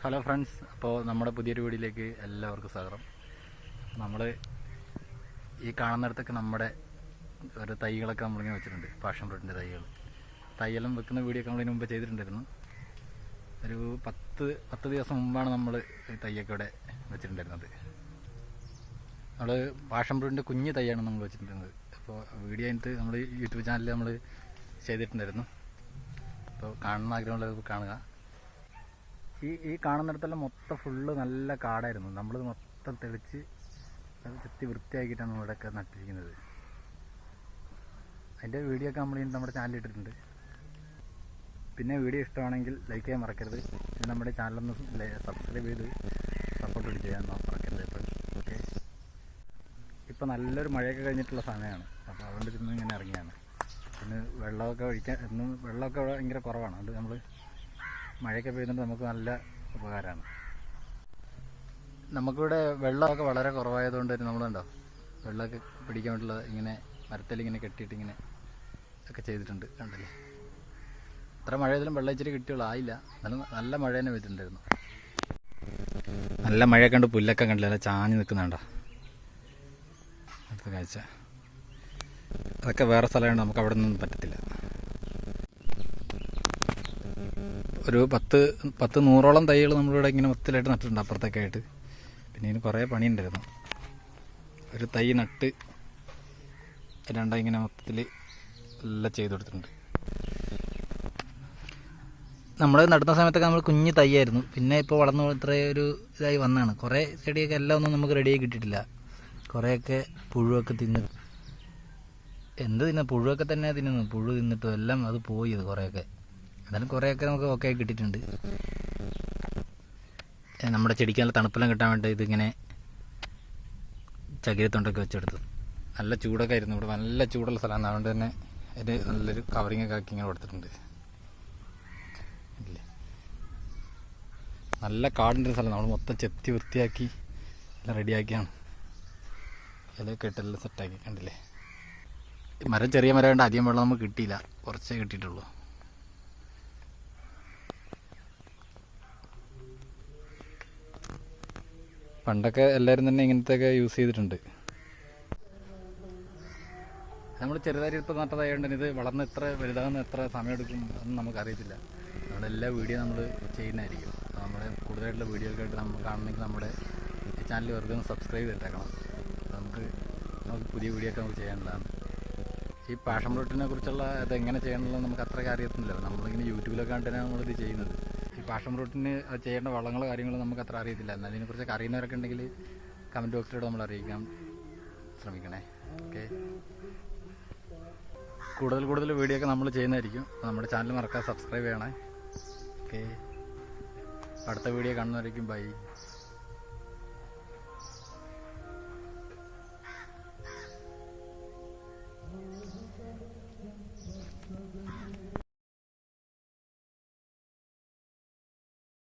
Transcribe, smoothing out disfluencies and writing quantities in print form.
Hello friends, അപ്പോൾ നമ്മുടെ പുതിയൊരു വീഡിയോയിലേക്ക് എല്ലാവർക്കും സ്വാഗതം. നമ്മൾ ഈ കാണുന്നിടത്തൊക്കെ നമ്മുടെ ഒരു തൈകളൊക്കെ നമ്മളിങ്ങനെ വെച്ചിട്ടുണ്ട്. പാഷൻ ഫ്രൂട്ടിൻ്റെ തൈയെല്ലാം വെക്കുന്ന വീഡിയോ ഒക്കെ നമ്മളിന് മുമ്പ് ചെയ്തിട്ടുണ്ടായിരുന്നു. ഒരു 10 ദിവസം മുമ്പാണ് നമ്മൾ ഈ തൈയൊക്കെ ഇവിടെ വെച്ചിട്ടുണ്ടായിരുന്നത്. നമ്മൾ പാഷൻ ഫ്രൂട്ടിൻ്റെ കുഞ്ഞ് തൈയാണ് നമ്മൾ വെച്ചിട്ടുണ്ടായിരുന്നത്. അപ്പോൾ വീഡിയോ കഴിഞ്ഞിട്ട് നമ്മൾ യൂട്യൂബ് ചാനലിൽ നമ്മൾ ചെയ്തിട്ടുണ്ടായിരുന്നു. അപ്പോൾ കാണുന്ന ആഗ്രഹമുള്ളവർക്ക് കാണുക. ഈ കാണുന്നിടത്തെല്ലാം മൊത്തം ഫുള്ള് നല്ല കാടായിരുന്നു. നമ്മളിത് മൊത്തം തെളിച്ച് അത് ചെത്തി വൃത്തിയാക്കിയിട്ടാണ് നമ്മളിവിടെയൊക്കെ നട്ടിരിക്കുന്നത്. അതിൻ്റെ വീഡിയോ ഒക്കെ നമ്മൾ നമ്മുടെ ചാനലിൽ ഇട്ടിട്ടുണ്ട്. പിന്നെ വീഡിയോ ഇഷ്ടമാണെങ്കിൽ ലൈക്ക് ചെയ്യാൻ മറക്കരുത്. പിന്നെ നമ്മുടെ ചാനലൊന്ന് സബ്സ്ക്രൈബ് ചെയ്ത് സപ്പോർട്ട് കൂടി ചെയ്യാൻ മറക്കരുത്. ഓക്കെ, ഇപ്പോൾ നല്ലൊരു മഴയൊക്കെ കഴിഞ്ഞിട്ടുള്ള സമയമാണ്. അപ്പോൾ അതുകൊണ്ട് ഇന്ന് ഇങ്ങനെ ഇറങ്ങിയാണ്. പിന്നെ വെള്ളമൊക്കെ ഭയങ്കര കുറവാണ്. അത് നമ്മൾ മഴയൊക്കെ പെയ്യുന്നുണ്ട്, നമുക്ക് നല്ല ഉപകാരമാണ്. നമുക്കിവിടെ വെള്ളമൊക്കെ വളരെ കുറവായതുകൊണ്ട് തന്നെ നമ്മളുണ്ടോ വെള്ളമൊക്കെ പിടിക്കാൻ വേണ്ടിയുള്ള ഇങ്ങനെ മരത്തിലിങ്ങനെ കെട്ടിയിട്ട് ഇങ്ങനെ ഒക്കെ ചെയ്തിട്ടുണ്ട്. കണ്ടില്ലേ, എത്ര മഴ ചെയ്താലും വെള്ളം ഇച്ചിരി കിട്ടിയുള്ളൂ, ആയില്ല. എന്നാലും നല്ല മഴ തന്നെ പെയ്തിട്ടുണ്ടായിരുന്നു. നല്ല മഴയൊക്കെ ഉണ്ട്. പുല്ലൊക്കെ കണ്ടില്ല, നല്ല ചാഞ്ഞ് നിൽക്കുന്നുണ്ടോ? അടുത്ത കാഴ്ച അതൊക്കെ വേറെ സ്ഥലമാണ്, നമുക്ക് അവിടെ നിന്നും പറ്റത്തില്ല. ഒരു 100-100ഓളം തൈകൾ നമ്മളിവിടെ ഇങ്ങനെ മൊത്തത്തിലായിട്ട് നട്ടിട്ടുണ്ട്, അപ്പുറത്തൊക്കെ ആയിട്ട്. പിന്നെ ഇതിന് കുറേ പണിയുണ്ടായിരുന്നു. ഒരു തൈ നട്ട് രണ്ടാം ഇങ്ങനെ മൊത്തത്തിൽ എല്ലാം ചെയ്ത് കൊടുത്തിട്ടുണ്ട്. നമ്മൾ നടുന്ന സമയത്തൊക്കെ നമ്മൾ കുഞ്ഞ് തൈയായിരുന്നു. പിന്നെ ഇപ്പോൾ വളർന്നു ഇത്രയൊരു ഇതായി വന്നതാണ്. കുറേ ചെടിയൊക്കെ എല്ലാം ഒന്നും നമുക്ക് റെഡിയായി കിട്ടിയിട്ടില്ല. കുറേയൊക്കെ പുഴുവൊക്കെ പുഴുവൊക്കെ തന്നെ തിന്നുന്നു. പുഴു തിന്നിട്ടും എല്ലാം അത് പോയി. അത് കുറേയൊക്കെ എന്നാലും കുറേയൊക്കെ നമുക്ക് ഓക്കെ ആയി കിട്ടിയിട്ടുണ്ട്. നമ്മുടെ ചെടിക്ക് നല്ല തണുപ്പെല്ലാം കിട്ടാൻ വേണ്ടി ഇതിങ്ങനെ ചകിരിത്തൊണ്ടൊക്കെ വെച്ചെടുത്തു. നല്ല ചൂടൊക്കെ ആയിരുന്നു ഇവിടെ, നല്ല ചൂടുള്ള സ്ഥലമാണ്. അതുകൊണ്ട് തന്നെ അതിന് നല്ലൊരു കവറിങ്ങൊക്കെ ആക്കി ഇങ്ങനെ കൊടുത്തിട്ടുണ്ട്. ഇല്ലേ, നല്ല കാടിൻ്റെ ഒരു സ്ഥലം. നമ്മൾ മൊത്തം ചെത്തി വൃത്തിയാക്കി എല്ലാം റെഡിയാക്കിയാണ് ഇലയൊക്കെ ഇട്ടെല്ലാം സെറ്റാക്കി. കണ്ടില്ലേ, മരം ചെറിയ മരം കൊണ്ട് അധികം വെള്ളം നമുക്ക് കിട്ടിയില്ല, കുറച്ചേ കിട്ടിയിട്ടുള്ളൂ. പണ്ടൊക്കെ എല്ലാവരും തന്നെ ഇങ്ങനത്തെയൊക്കെ യൂസ് ചെയ്തിട്ടുണ്ട്. നമ്മൾ ചെറുതായി ഇപ്പോൾ നട്ടതായതുകൊണ്ട് ഇത് വളർന്ന് എത്ര വലുതാകുന്ന എത്ര സമയമെടുക്കും അതൊന്നും നമുക്കറിയത്തില്ല. നമ്മളെല്ലാ വീഡിയോ നമ്മൾ ചെയ്യുന്നതായിരിക്കും. നമ്മുടെ കൂടുതലായിട്ടുള്ള വീഡിയോ ഒക്കെ ആയിട്ട് നമ്മൾ കാണണമെങ്കിൽ നമ്മുടെ ചാനൽ വെറുതെ ഒന്ന് സബ്സ്ക്രൈബ് ചെയ്തിട്ടേക്കണം. നമുക്ക് പുതിയ വീഡിയോ ഒക്കെ നമുക്ക് ചെയ്യാനുള്ളതാണ്. ഈ പാഷൻ ഫ്രൂട്ടിനെ കുറിച്ചുള്ള ഇതെങ്ങനെ ചെയ്യണമെന്നുള്ളത് നമുക്ക് അത്രയ്ക്ക് അറിയത്തില്ലല്ലോ. നമ്മളിങ്ങനെ യൂട്യൂബിലൊക്കെ കണ്ടിട്ടാണ് നമ്മളിത് ചെയ്യുന്നത്. ഈ പാഷൻ ഫ്രൂട്ടിന് ചെയ്യേണ്ട വളങ്ങളോ കാര്യങ്ങളോ നമുക്ക് അത്ര അറിയത്തില്ല. എന്നാൽ ഇതിനെക്കുറിച്ചൊക്കെ അറിയുന്നവരൊക്കെ ഉണ്ടെങ്കിൽ കമൻറ്റ് ബോക്സിലൂടെ നമ്മൾ അറിയിക്കാൻ ശ്രമിക്കണേ. ഓക്കെ, കൂടുതൽ വീഡിയോ ഒക്കെ നമ്മൾ ചെയ്യുന്നതായിരിക്കും. നമ്മുടെ ചാനൽ മറക്കാതെ സബ്സ്ക്രൈബ് ചെയ്യണേ. ഓക്കെ, അടുത്ത വീഡിയോ കാണുന്നവരേക്കും ബൈ.